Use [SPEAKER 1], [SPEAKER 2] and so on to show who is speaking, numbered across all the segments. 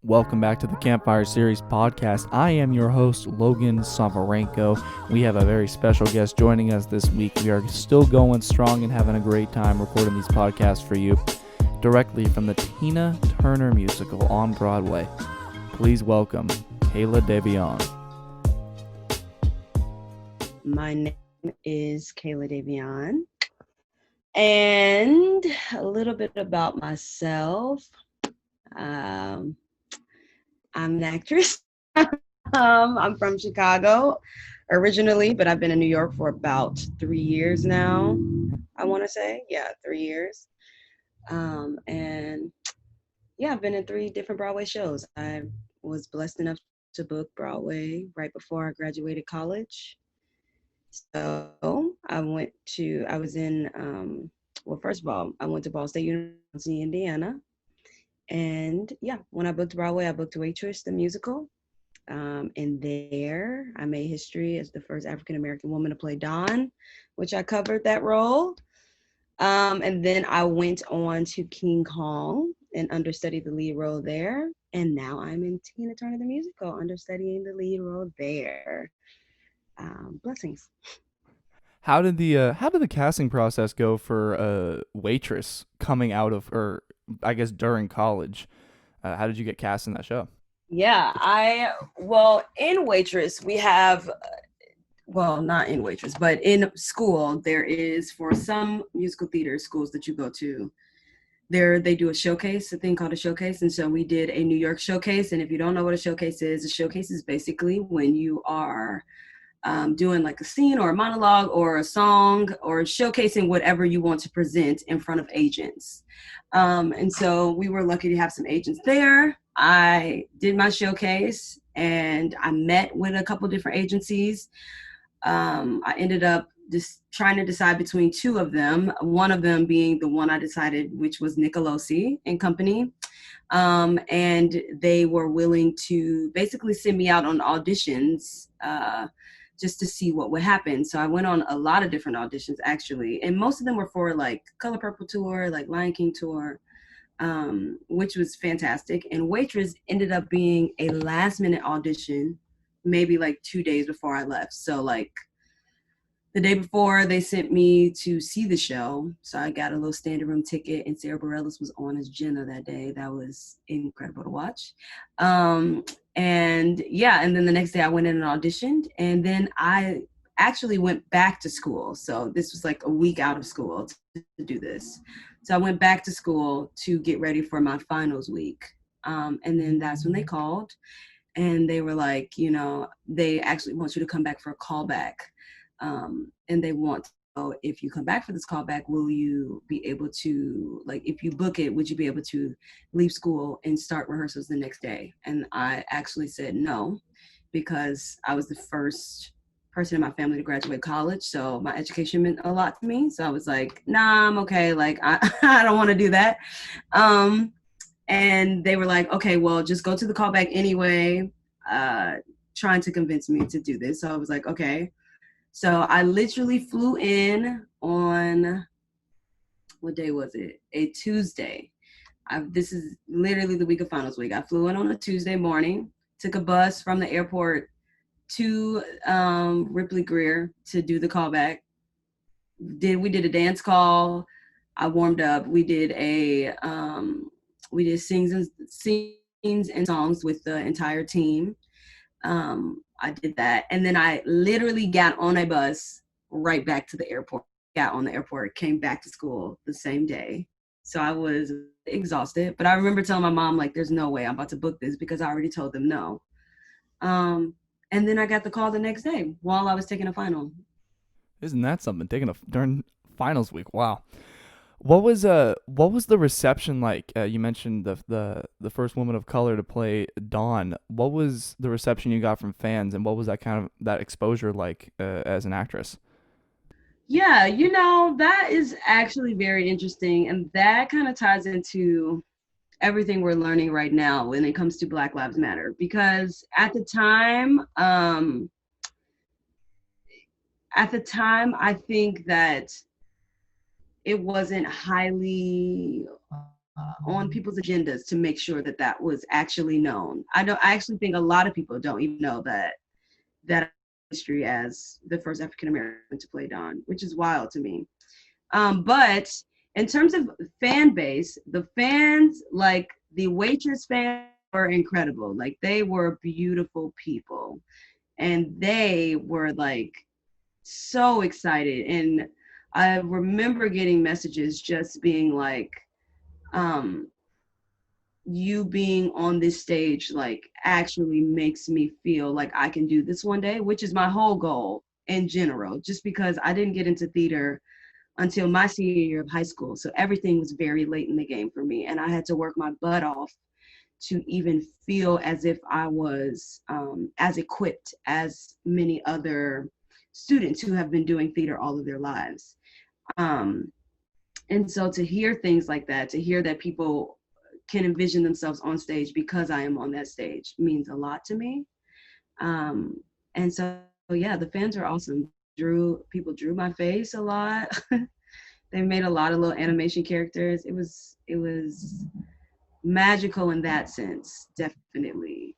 [SPEAKER 1] Welcome back to the Campfire Series podcast. I am your host, Logan Soforenko. We have a very special guest joining us this week. We are still going strong and having a great time recording these podcasts for you directly from the Tina Turner musical on Broadway. Please welcome Kayla Davion.
[SPEAKER 2] My name is Kayla Davion, and a little bit about myself. I'm an actress. I'm from Chicago originally, but I've been in New York for about 3 years now. I want to say, 3 years. And yeah, I've been in 3 different Broadway shows. I was blessed enough to book Broadway right before I graduated college. So I was in, first of all, I went to Ball State University, Indiana. And yeah, when I booked Broadway, I booked Waitress, the musical. And there I made history as the first African-American woman to play Dawn, which I covered that role. And then I went on to King Kong and understudied the lead role there. And now I'm in Tina Turner, the musical, understudying the lead role there. Blessings.
[SPEAKER 1] How did the casting process go for Waitress coming out of, or I guess during college? How did you get cast in that show?
[SPEAKER 2] Yeah, in Waitress, we have, not in Waitress, but in school, there is, for some musical theater schools that you go to, they do a thing called a showcase. And so we did a New York showcase. And if you don't know what a showcase is basically when you are doing like a scene or a monologue or a song or showcasing whatever you want to present in front of agents. And so we were lucky to have some agents there. I did my showcase and I met with a couple different agencies. I ended up just trying to decide between 2 of them, one of them being the one I decided, which was Nicolosi and Company. And they were willing to basically send me out on auditions just to see what would happen. So I went on a lot of different auditions, actually. And most of them were for like Color Purple Tour, like Lion King Tour, which was fantastic. And Waitress ended up being a last minute audition, maybe like 2 days before I left. So like the day before, they sent me to see the show. So I got a little standing room ticket, and Sarah Bareilles was on as Jenna that day. That was incredible to watch. And then the next day I went in and auditioned, and then I actually went back to school. So this was like a week out of school to do this. So I went back to school to get ready for my finals week. And then that's when they called, and they were like, they actually want you to come back for a callback. And they want to know, if you come back for this callback, will you be able to, like, if you book it, would you be able to leave school and start rehearsals the next day? And I actually said no, because I was the first person in my family to graduate college. So my education meant a lot to me. So I was like, nah, I'm okay. Like, I don't want to do that. And they were like, okay, well, just go to the callback anyway, trying to convince me to do this. So I was like, okay. So I literally flew in on, what day was it? A Tuesday. This is literally the week of finals week. I flew in on a Tuesday morning, took a bus from the airport to Ripley Greer to do the callback. We did a dance call. I warmed up. We did scenes and songs with the entire team. I did that. And then I literally got on a bus right back to the airport, came back to school the same day. So I was exhausted. But I remember telling my mom, like, there's no way I'm about to book this, because I already told them no. And then I got the call the next day while I was taking a final.
[SPEAKER 1] Isn't that something? During finals week. Wow. What was the reception like? You mentioned the first woman of color to play Dawn. What was the reception you got from fans, and what was that exposure like as an actress?
[SPEAKER 2] Yeah, that is actually very interesting, and that kind of ties into everything we're learning right now when it comes to Black Lives Matter. Because at the time, I think that it wasn't highly on people's agendas to make sure that that was actually known. I actually think a lot of people don't even know that history as the first African American to play Don, which is wild to me. But in terms of fan base, the fans, like the Waitress fans, were incredible. Like they were beautiful people, and they were like so excited. And I remember getting messages just being like, um, you being on this stage like actually makes me feel like I can do this one day, which is my whole goal in general, just because I didn't get into theater until my senior year of high school. So everything was very late in the game for me. And I had to work my butt off to even feel as if I was as equipped as many other students who have been doing theater all of their lives. Um, and so to hear things like that, to hear that people can envision themselves on stage because I am on that stage means a lot to me. And so, yeah, the fans are awesome. People drew my face a lot. They made a lot of little animation characters. It was magical in that sense, definitely.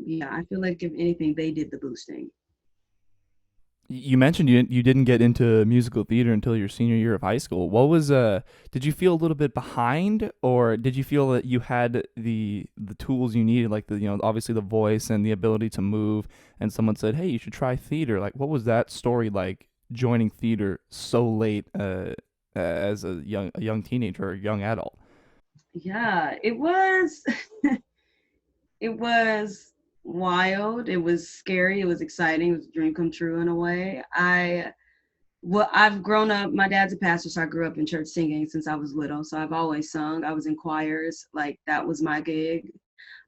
[SPEAKER 2] Yeah, I feel like if anything, they did the boosting.
[SPEAKER 1] You mentioned you didn't get into musical theater until your senior year of high school. What was did you feel a little bit behind, or did you feel that you had the tools you needed, like the obviously the voice and the ability to move, and someone said, "Hey, you should try theater." Like, what was that story like, joining theater so late as a young teenager or a young adult?
[SPEAKER 2] Yeah, it was it was wild. It was scary. It was exciting. It was a dream come true in a way. I've grown up, my dad's a pastor, so I grew up in church singing since I was little. So I've always sung. I was in choirs, like that was my gig.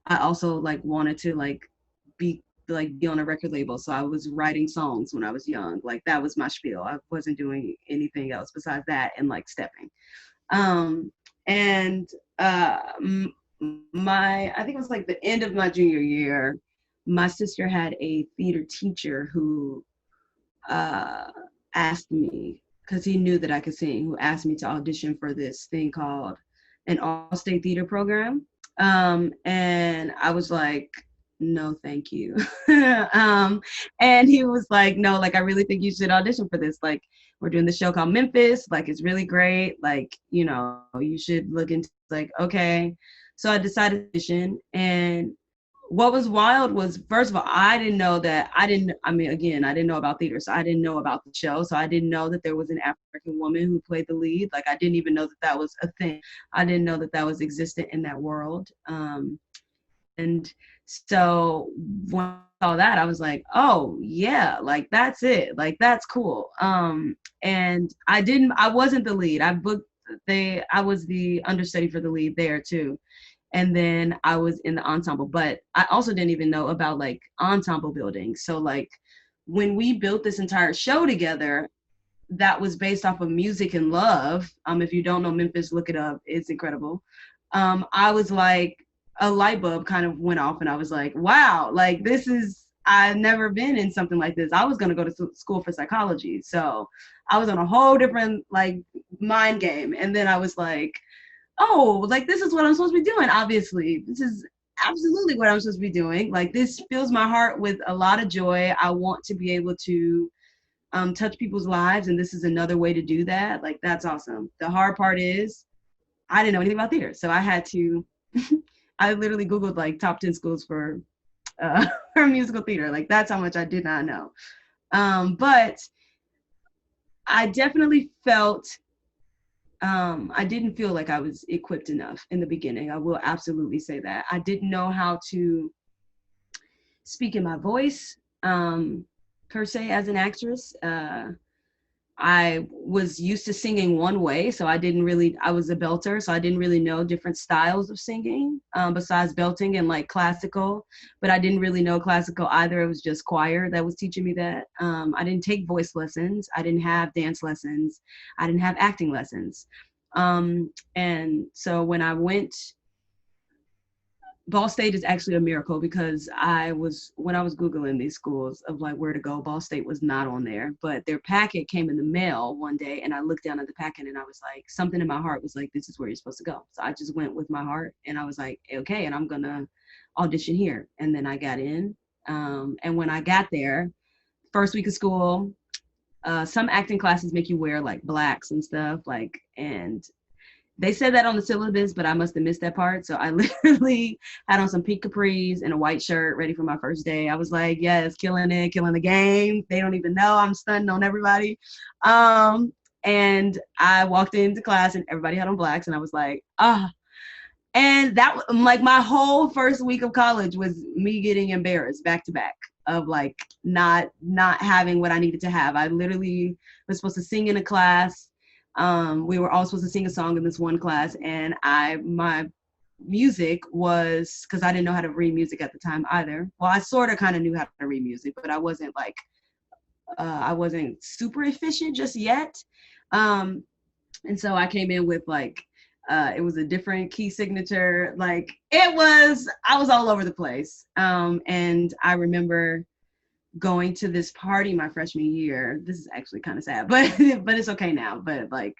[SPEAKER 2] I also like wanted to be on a record label. So I was writing songs when I was young. Like that was my spiel. I wasn't doing anything else besides that and like stepping. Um and my I think it was like the end of my junior year, my sister had a theater teacher who uh, asked me, because he knew that I could sing, who asked me to audition for this thing called an all-state theater program. And I was like, no, thank you. And he was like, no, like, I really think you should audition for this. Like, we're doing the show called Memphis. Like, it's really great. Like, you should look into like, okay. So I decided to audition, and what was wild was, first of all, I mean, again, I didn't know about theater, so I didn't know about the show. So I didn't know that there was an African woman who played the lead. Like, I didn't even know that that was a thing. I didn't know that that was existent in that world. And so when I saw that, I was like, oh yeah, like that's it. Like, that's cool. And I wasn't the lead. I was the understudy for the lead there too. And then I was in the ensemble, but I also didn't even know about like ensemble building. So like when we built this entire show together, that was based off of Music and Love. If you don't know Memphis, look it up. It's incredible. I was like, a light bulb kind of went off, and I was like, wow, like I've never been in something like this. I was going to go to school for psychology. So I was on a whole different like mind game. And then I was like, oh, like this is what I'm supposed to be doing. Obviously, this is absolutely what I'm supposed to be doing. Like, this fills my heart with a lot of joy. I want to be able to touch people's lives, and this is another way to do that. Like, that's awesome. The hard part is I didn't know anything about theater, so I had to. I literally Googled like top 10 schools for for musical theater. Like, that's how much I did not know. But I definitely felt I didn't feel like I was equipped enough in the beginning. I will absolutely say that. I didn't know how to speak in my voice, per se, as an actress. I was used to singing one way, so I was a belter, so I didn't really know different styles of singing, besides belting and like classical, but I didn't really know classical either. It was just choir that was teaching me that. I didn't take voice lessons. I didn't have dance lessons. I didn't have acting lessons. And so when I went Ball State is actually a miracle because when I was Googling these schools of like where to go, Ball State was not on there, but their packet came in the mail one day and I looked down at the packet and I was like, something in my heart was like, this is where you're supposed to go. So I just went with my heart and I was like, okay, and I'm going to audition here. And then I got in. And when I got there, first week of school, some acting classes make you wear like blacks and stuff, like, and they said that on the syllabus, but I must have missed that part. So I literally had on some pink capris and a white shirt ready for my first day. I was like, yes, killing it, killing the game. They don't even know I'm stunting on everybody. And I walked into class and everybody had on blacks and I was like, ah. And that like my whole first week of college was me getting embarrassed back to back of like not having what I needed to have. I literally was supposed to sing in a class. We were all supposed to sing a song in this one class, and my music was, because I didn't know how to read music at the time either. Well, I sort of kind of knew how to read music, but I wasn't like I wasn't super efficient just yet. And so I came in with like it was a different key signature. Like I was all over the place. And I remember going to this party my freshman year. This is actually kind of sad, but it's okay now. But like,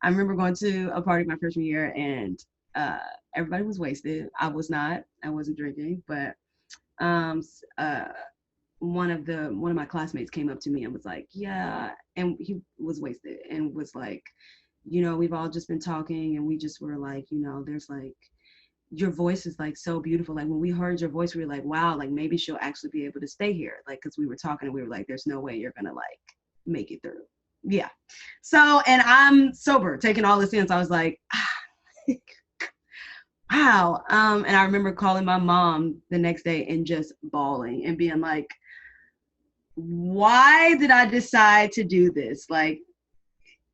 [SPEAKER 2] I remember going to a party my freshman year, and everybody was wasted. I was not. I wasn't drinking, but one of my classmates came up to me and was like, "Yeah," and he was wasted and was like, "We've all just been talking, and we just were like, there's like." Your voice is like so beautiful. Like when we heard your voice, we were like, wow, like maybe she'll actually be able to stay here. Like, cause we were talking and we were like, there's no way you're gonna like make it through. Yeah. So, and I'm sober, taking all this in. So I was like, wow. And I remember calling my mom the next day and just bawling and being like, why did I decide to do this? Like,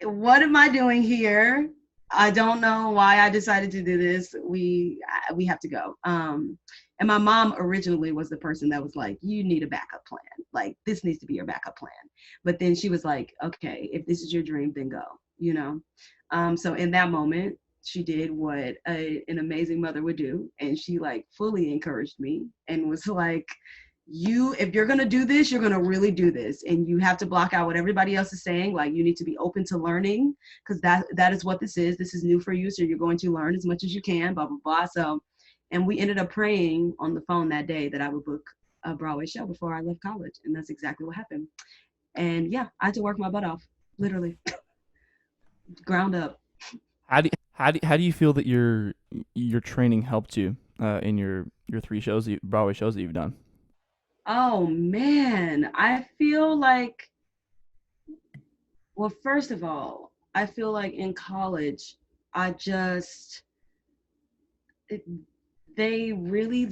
[SPEAKER 2] what am I doing here? I don't know why I decided to do this. We have to go. And my mom originally was the person that was like, you need a backup plan. Like this needs to be your backup plan. But then she was like, okay, if this is your dream, then go, So in that moment, she did what an amazing mother would do. And she like fully encouraged me and was like, if you're going to do this, you're going to really do this. And you have to block out what everybody else is saying. Like you need to be open to learning because that is what this is. This is new for you. So you're going to learn as much as you can, blah, blah, blah. So, and we ended up praying on the phone that day that I would book a Broadway show before I left college. And that's exactly what happened. And yeah, I had to work my butt off, literally ground up.
[SPEAKER 1] How do you feel that your training helped you in your three Broadway shows that you've done?
[SPEAKER 2] Oh man, I feel like, well, first of all, I feel like in college, they really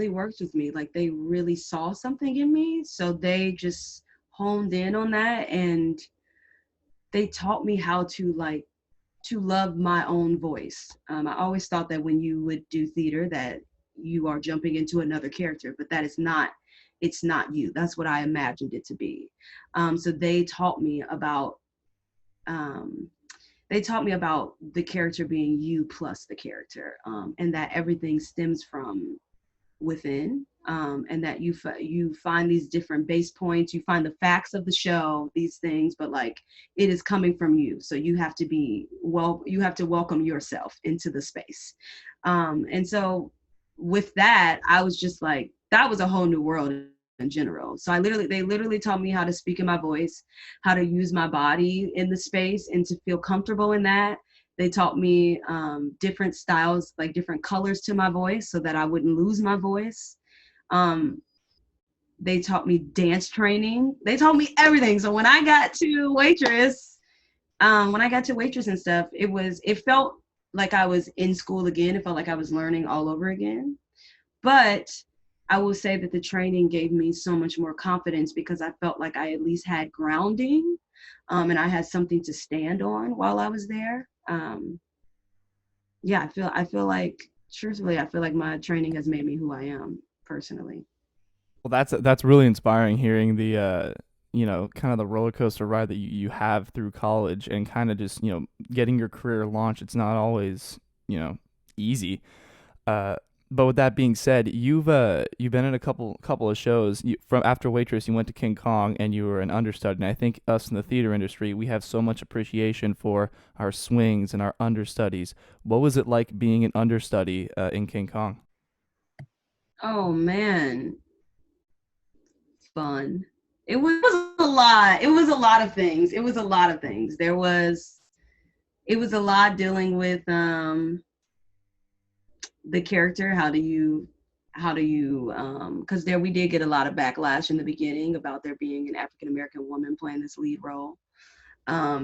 [SPEAKER 2] worked with me. Like they really saw something in me. So they just honed in on that and they taught me how to love my own voice. I always thought that when you would do theater that you are jumping into another character, but it's not you. That's what I imagined it to be. So they taught me about the character being you plus the character, and that everything stems from within, and that you find these different base points, you find the facts of the show, these things, but like it is coming from you. So you have to welcome yourself into the space. And so with that, I was just like, that was a whole new world in general. So they literally taught me how to speak in my voice, how to use my body in the space and to feel comfortable in that. They taught me different styles, like different colors to my voice so that I wouldn't lose my voice. They taught me dance training. They taught me everything. So when I got to Waitress, and stuff, it felt like I was in school again. It felt like I was learning all over again. But I will say that the training gave me so much more confidence because I felt like I at least had grounding, and I had something to stand on while I was there. Yeah, I feel like, truthfully, I feel like my training has made me who I am personally.
[SPEAKER 1] Well, that's really inspiring hearing the kind of the roller coaster ride that you have through college and kind of just getting your career launched. It's not always easy. But with that being said, you've been in a couple of shows. From after Waitress, you went to King Kong, and you were an understudy. And I think us in the theater industry, we have so much appreciation for our swings and our understudies. What was it like being an understudy in King Kong?
[SPEAKER 2] Oh man, fun. It was a lot. It was a lot of things. It was a lot of things. It was a lot dealing with the character. How do you because there we did get a lot of backlash in the beginning about there being an African American woman playing this lead role.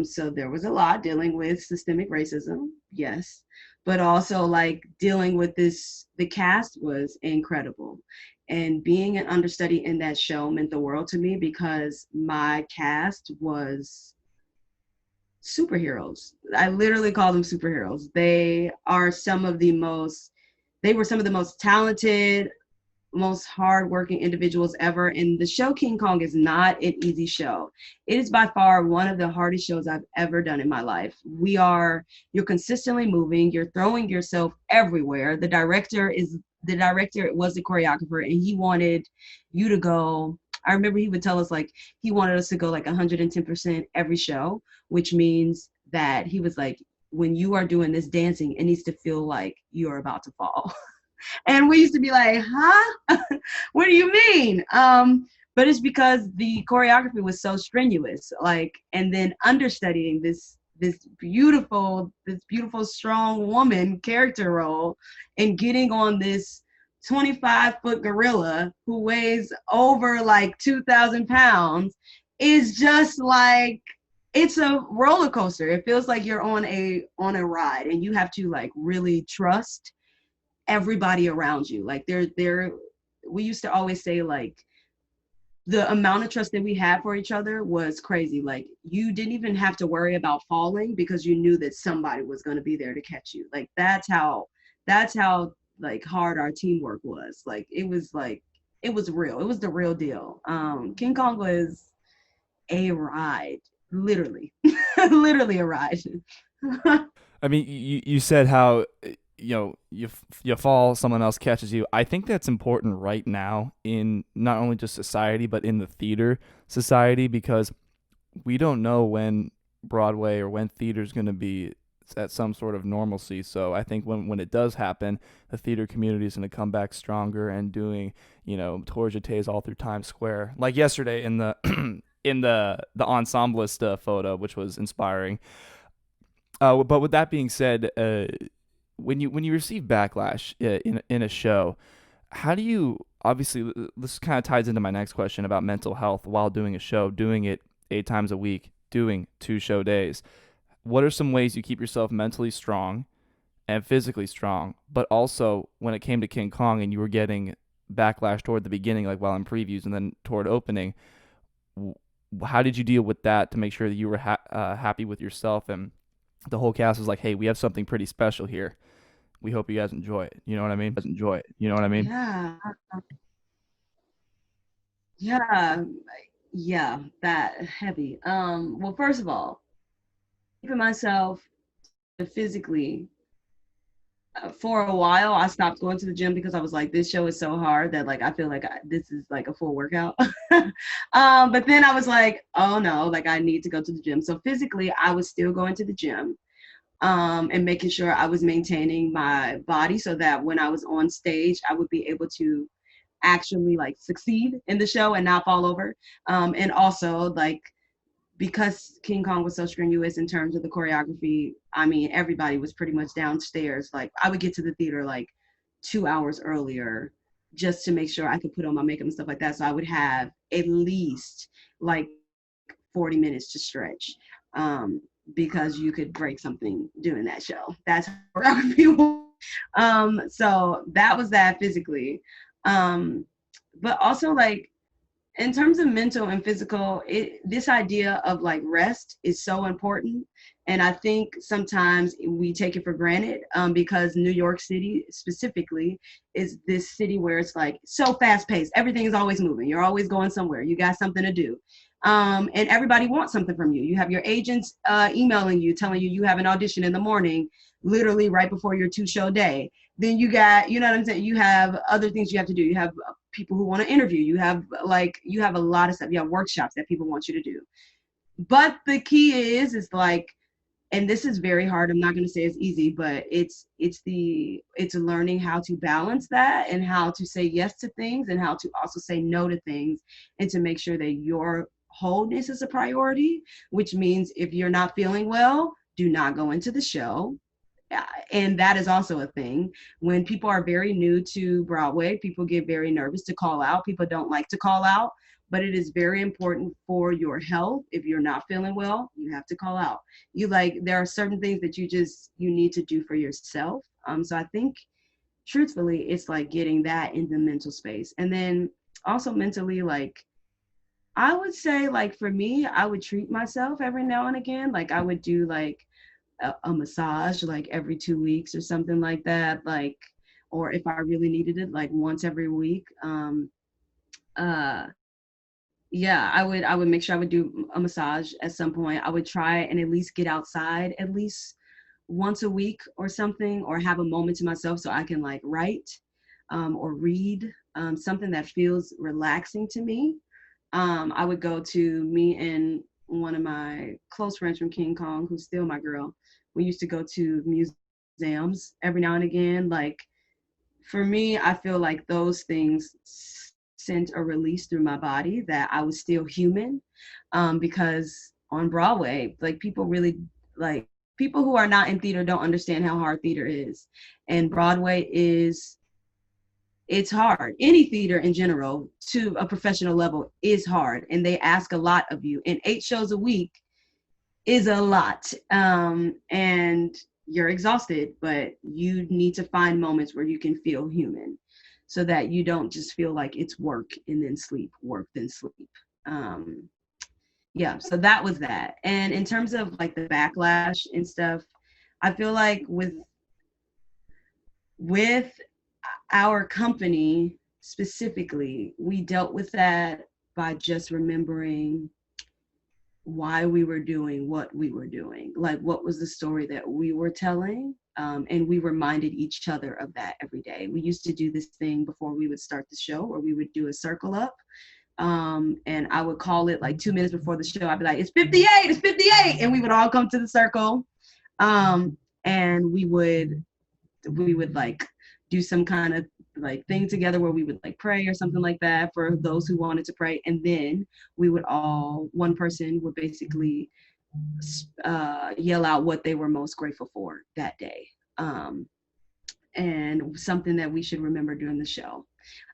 [SPEAKER 2] So there was a lot dealing with systemic racism, yes, but also like dealing with this. The cast was incredible, and being an understudy in that show meant the world to me because my cast was superheroes. I literally call them superheroes. They were some of the most talented, most hardworking individuals ever. And the show King Kong is not an easy show. It is by far one of the hardest shows I've ever done in my life. You're consistently moving, you're throwing yourself everywhere. The director was the choreographer, and he wanted you to go. I remember he would tell us like he wanted us to go like 110% every show, which means that he was like, when you are doing this dancing, it needs to feel like you're about to fall. And we used to be like, huh? What do you mean? But it's because the choreography was so strenuous, like, and then understudying this beautiful, strong woman character role and getting on this 25-foot gorilla who weighs over like 2,000 pounds is just like, it's a roller coaster. It feels like you're on a ride, and you have to like really trust everybody around you. Like we used to always say like the amount of trust that we had for each other was crazy. Like you didn't even have to worry about falling because you knew that somebody was going to be there to catch you. Like that's how like hard our teamwork was. Like it was real. It was the real deal. King Kong was a ride, literally. Literally a ride.
[SPEAKER 1] I mean, you said how you fall, someone else catches you. I think that's important right now in not only just society but in the theater society, because we don't know when Broadway or when theater's going to be at some sort of normalcy. So I think when it does happen, the theater community is going to come back stronger and doing tours jetés all through Times Square, like yesterday in the in the ensemblist photo, which was inspiring. But with that being said, when you receive backlash in a show, how do you, obviously this kind of ties into my next question about mental health while doing a show, doing it 8 times a week, doing 2 show days. What are some ways you keep yourself mentally strong and physically strong, but also when it came to King Kong and you were getting backlash toward the beginning, like while in previews and then toward opening, how did you deal with that to make sure that you were happy with yourself and the whole cast was like, hey, we have something pretty special here. We hope you guys enjoy it. You know what I mean? Enjoy it. You know what I mean?
[SPEAKER 2] Yeah. Yeah. Yeah. That heavy. Well, first of all, keeping myself physically for a while, I stopped going to the gym because I was like, this show is so hard that like I feel like this is like a full workout. But then I was like, oh no, like I need to go to the gym. So physically, I was still going to the gym, and making sure I was maintaining my body so that when I was on stage, I would be able to actually like succeed in the show and not fall over. And also like because King Kong was so strenuous in terms of the choreography, I mean, everybody was pretty much downstairs. Like I would get to the theater like 2 hours earlier just to make sure I could put on my makeup and stuff like that. So I would have at least like 40 minutes to stretch, because you could break something doing that show. That's choreography. So that was that physically. But also like in terms of mental and physical, this idea of like rest is so important. And I think sometimes we take it for granted, because New York City specifically is this city where it's like so fast paced. Everything is always moving. You're always going somewhere. You got something to do. And everybody wants something from you. You have your agents emailing you, telling you you have an audition in the morning, literally right before your 2-show day. then you got, you know what I'm saying? You have other things you have to do. You have people who want to interview. You have a lot of stuff. You have workshops that people want you to do. But the key is like, and this is very hard. I'm not going to say it's easy, but it's learning how to balance that and how to say yes to things and how to also say no to things, and to make sure that your wholeness is a priority, which means if you're not feeling well, do not go into the show. And that is also a thing. When people are very new to Broadway, people get very nervous to call out. People don't like to call out, but it is very important for your health. If you're not feeling well, you have to call out. There are certain things that you need to do for yourself. So I think truthfully, it's like getting that in the mental space. And then also mentally, like, I would say, like, for me, I would treat myself every now and again. Like, I would do like a massage like every 2 weeks or something like that, like, or if I really needed it, like once every week. Uh yeah, I would make sure I would do a massage at some point. I would try and at least get outside at least once a week or something, or have a moment to myself so I can like write or read something that feels relaxing to me. I would go to me and one of my close friends from King Kong, who's still my girl. We used to go to museums every now and again. Like, for me, I feel like those things sent a release through my body that I was still human. Because on Broadway, like, people really, like, people who are not in theater don't understand how hard theater is. And Broadway it's hard. Any theater in general to a professional level is hard, and they ask a lot of you. And 8 shows a week is a lot. And you're exhausted, but you need to find moments where you can feel human, so that you don't just feel like it's work and then sleep, work, then sleep. Yeah, so that was that. And in terms of like the backlash and stuff, I feel like with our company specifically, we dealt with that by just remembering why we were doing what we were doing, like what was the story that we were telling. And we reminded each other of that every day. We used to do this thing before we would start the show where we would do a circle up. And I would call it like 2 minutes before the show. I'd be like, it's 58, it's 58. And we would all come to the circle. And we would like do some kind of like thing together where we would like pray or something like that for those who wanted to pray. And then one person would basically yell out what they were most grateful for that day. And something that we should remember during the show.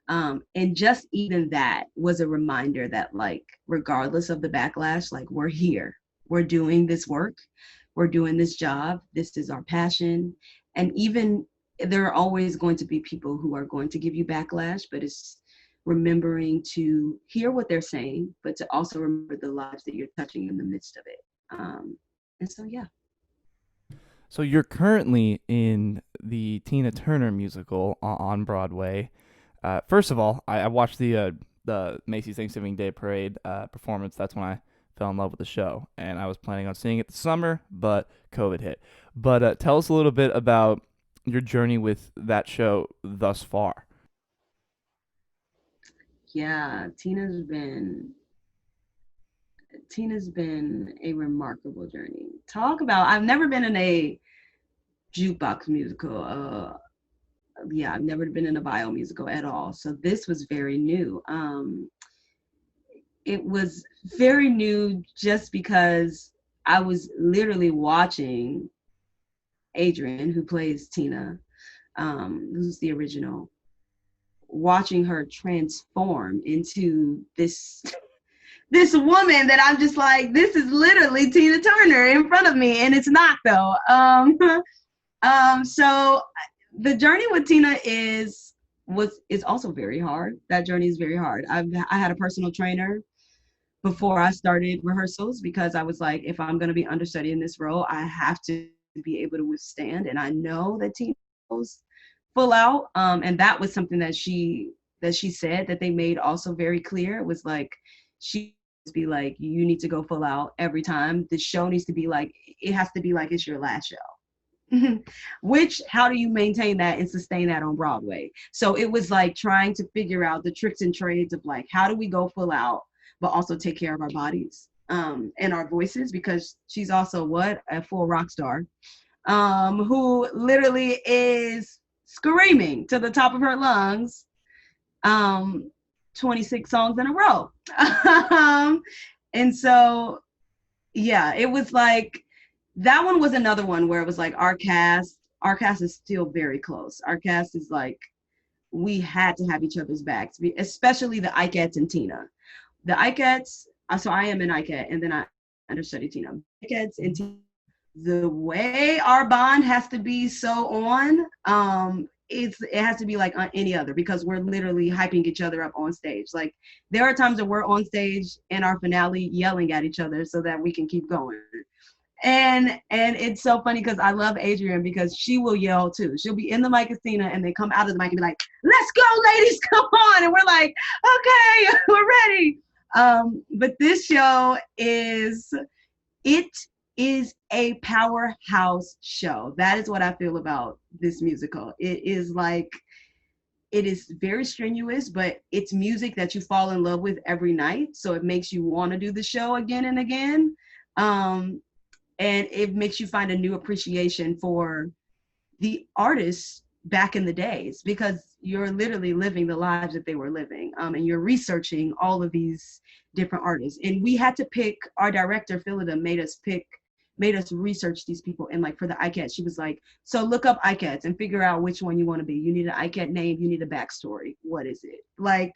[SPEAKER 2] And just even that was a reminder that, like, regardless of the backlash, like, we're here, we're doing this work, we're doing this job, this is our passion. And even there are always going to be people who are going to give you backlash, but it's remembering to hear what they're saying, but to also remember the lives that you're touching in the midst of it. And so, yeah.
[SPEAKER 1] So you're currently in the Tina Turner musical on Broadway. First of all, I watched the Macy's Thanksgiving Day Parade performance. That's when I fell in love with the show, and I was planning on seeing it this summer, but COVID hit. But tell us a little bit about your journey with that show thus far.
[SPEAKER 2] Yeah, Tina's been a remarkable journey. I've never been in a jukebox musical. I've never been in a bio musical at all. So this was very new. It was very new just because I was literally watching Adrienne, who plays Tina, who's the original, watching her transform into this woman that I'm just like, this is literally Tina Turner in front of me, and it's not though. So the journey with Tina is also very hard. That journey is very hard. I had a personal trainer before I started rehearsals because I was like, if I'm going to be understudy in this role, I have to be able to withstand. And I know that Tina goes full out. And that was something that she said that they made also very clear. It was like, she be like, you need to go full out every time. The show needs to be like, it has to be like it's your last show. Which, how do you maintain that and sustain that on Broadway? So it was like trying to figure out the tricks and trades of like, how do we go full out, but also take care of our bodies and our voices, because she's also what? A full rock star, who literally is screaming to the top of her lungs, um, 26 songs in a row. And so, yeah, it was like, that one was another one where it was like our cast is still very close. Our cast is like, we had to have each other's backs, especially the Ikettes and Tina. The Ikettes, so I am an Ikette, and then I understudy Tina. Ikettes and Tina, the way our bond has to be so on, it has to be like on any other, because we're literally hyping each other up on stage. Like, there are times that we're on stage in our finale yelling at each other so that we can keep going. And it's so funny because I love Adrienne, because she will yell too. She'll be in the mic as Tina, and they come out of the mic and be like, "Let's go, ladies, come on!" And we're like, "Okay, we're ready." But this show it is a powerhouse show. That is what I feel about this musical. It is very strenuous, but it's music that you fall in love with every night. So it makes you want to do the show again and again. And it makes you find a new appreciation for the artists back in the days, because you're literally living the lives that they were living, and you're researching all of these different artists. And we had to pick, our director Phillida made us research these people. And like for the ICAT, she was like, so look up ICATs and figure out which one you want to be. You need an ICAT name, you need a backstory. What is it? Like,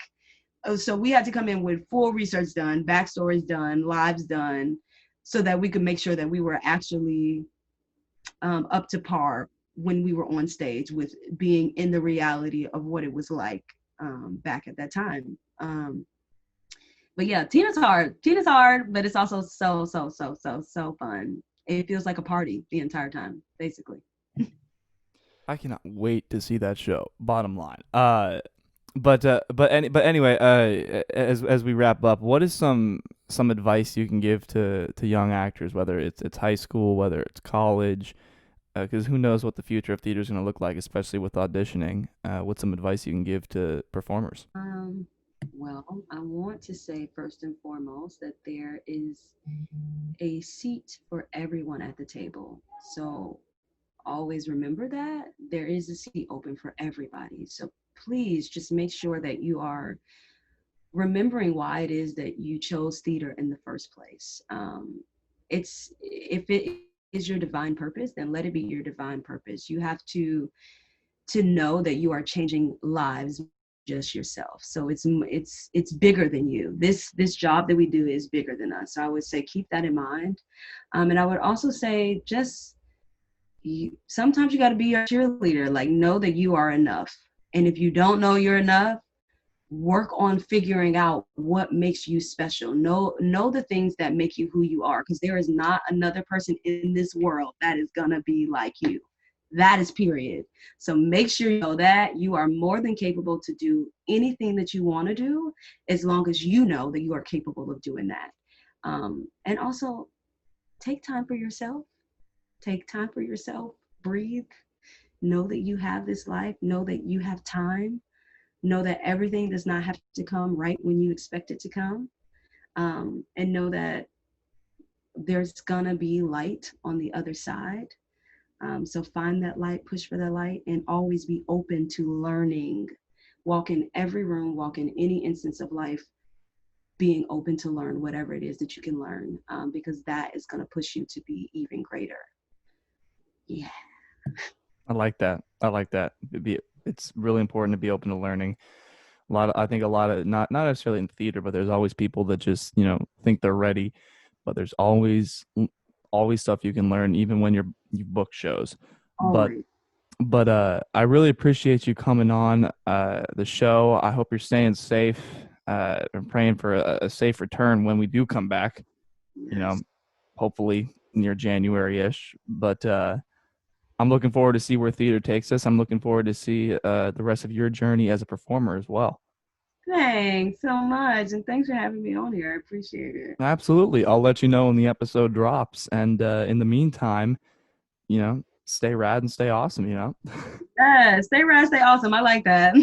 [SPEAKER 2] so we had to come in with full research done, backstories done, lives done, so that we could make sure that we were actually up to par when we were on stage with being in the reality of what it was like back at that time. But yeah, Tina's hard, but it's also so fun. It feels like a party the entire time, basically.
[SPEAKER 1] I cannot wait to see that show. Bottom line. But anyway, as we wrap up, what is some advice you can give to young actors, whether it's high school, whether it's college, because who knows what the future of theater is going to look like, especially with auditioning. What's some advice you can give to performers?
[SPEAKER 2] Well, I want to say first and foremost that there is a seat for everyone at the table. So always remember that there is a seat open for everybody. So please just make sure that you are remembering why it is that you chose theater in the first place. It's if it is your divine purpose, then let it be your divine purpose. You have to know that you are changing lives, just yourself. So it's bigger than you. This job that we do is bigger than us. So I would say keep that in mind. And I would also say just sometimes you got to be your cheerleader. Like, know that you are enough. And if you don't know you're enough, work on figuring out what makes you special. Know the things that make you who you are, because there is not another person in this world that is gonna be like you. That is period. So make sure you know that you are more than capable to do anything that you want to do, as long as you know that you are capable of doing that. And also take time for yourself. Take time for yourself. Breathe. Know that you have this life. Know that you have time. Know that everything does not have to come right when you expect it to come. And know that there's gonna be light on the other side. So find that light, push for that light, and always be open to learning. Walk in every room, walk in any instance of life, being open to learn whatever it is that you can learn, because that is going to push you to be even greater. Yeah.
[SPEAKER 1] I like that. I like that. It's really important to be open to learning. I think a lot of, not necessarily in theater, but there's always people that just, think they're ready, but there's always stuff you can learn, even when you book shows. But
[SPEAKER 2] Always.
[SPEAKER 1] I really appreciate you coming on the show. I hope you're staying safe. I'm praying for a safe return when we do come back.
[SPEAKER 2] Yes.
[SPEAKER 1] Hopefully near January-ish. But I'm looking forward to see where theater takes us. I'm looking forward to see the rest of your journey as a performer as well.
[SPEAKER 2] Thanks so much. And thanks for having me on here. I appreciate it.
[SPEAKER 1] Absolutely. I'll let you know when the episode drops. And in the meantime, stay rad and stay awesome, you know?
[SPEAKER 2] Yeah, stay rad, stay awesome. I like that.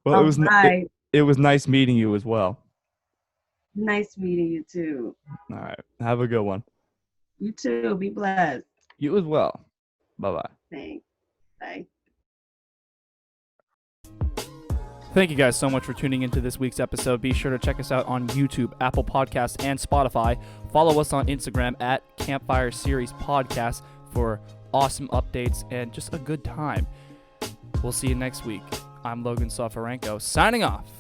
[SPEAKER 1] Well,
[SPEAKER 2] All right.
[SPEAKER 1] it was nice meeting you as well.
[SPEAKER 2] Nice meeting you too.
[SPEAKER 1] All right. Have a good one.
[SPEAKER 2] You too. Be blessed.
[SPEAKER 1] You as well. Bye-bye.
[SPEAKER 2] Thanks. Bye.
[SPEAKER 1] Thank you guys so much for tuning into this week's episode. Be sure to check us out on YouTube, Apple Podcasts, and Spotify. Follow us on Instagram at Campfire Series Podcast for awesome updates and just a good time. We'll see you next week. I'm Logan Soforenko, signing off.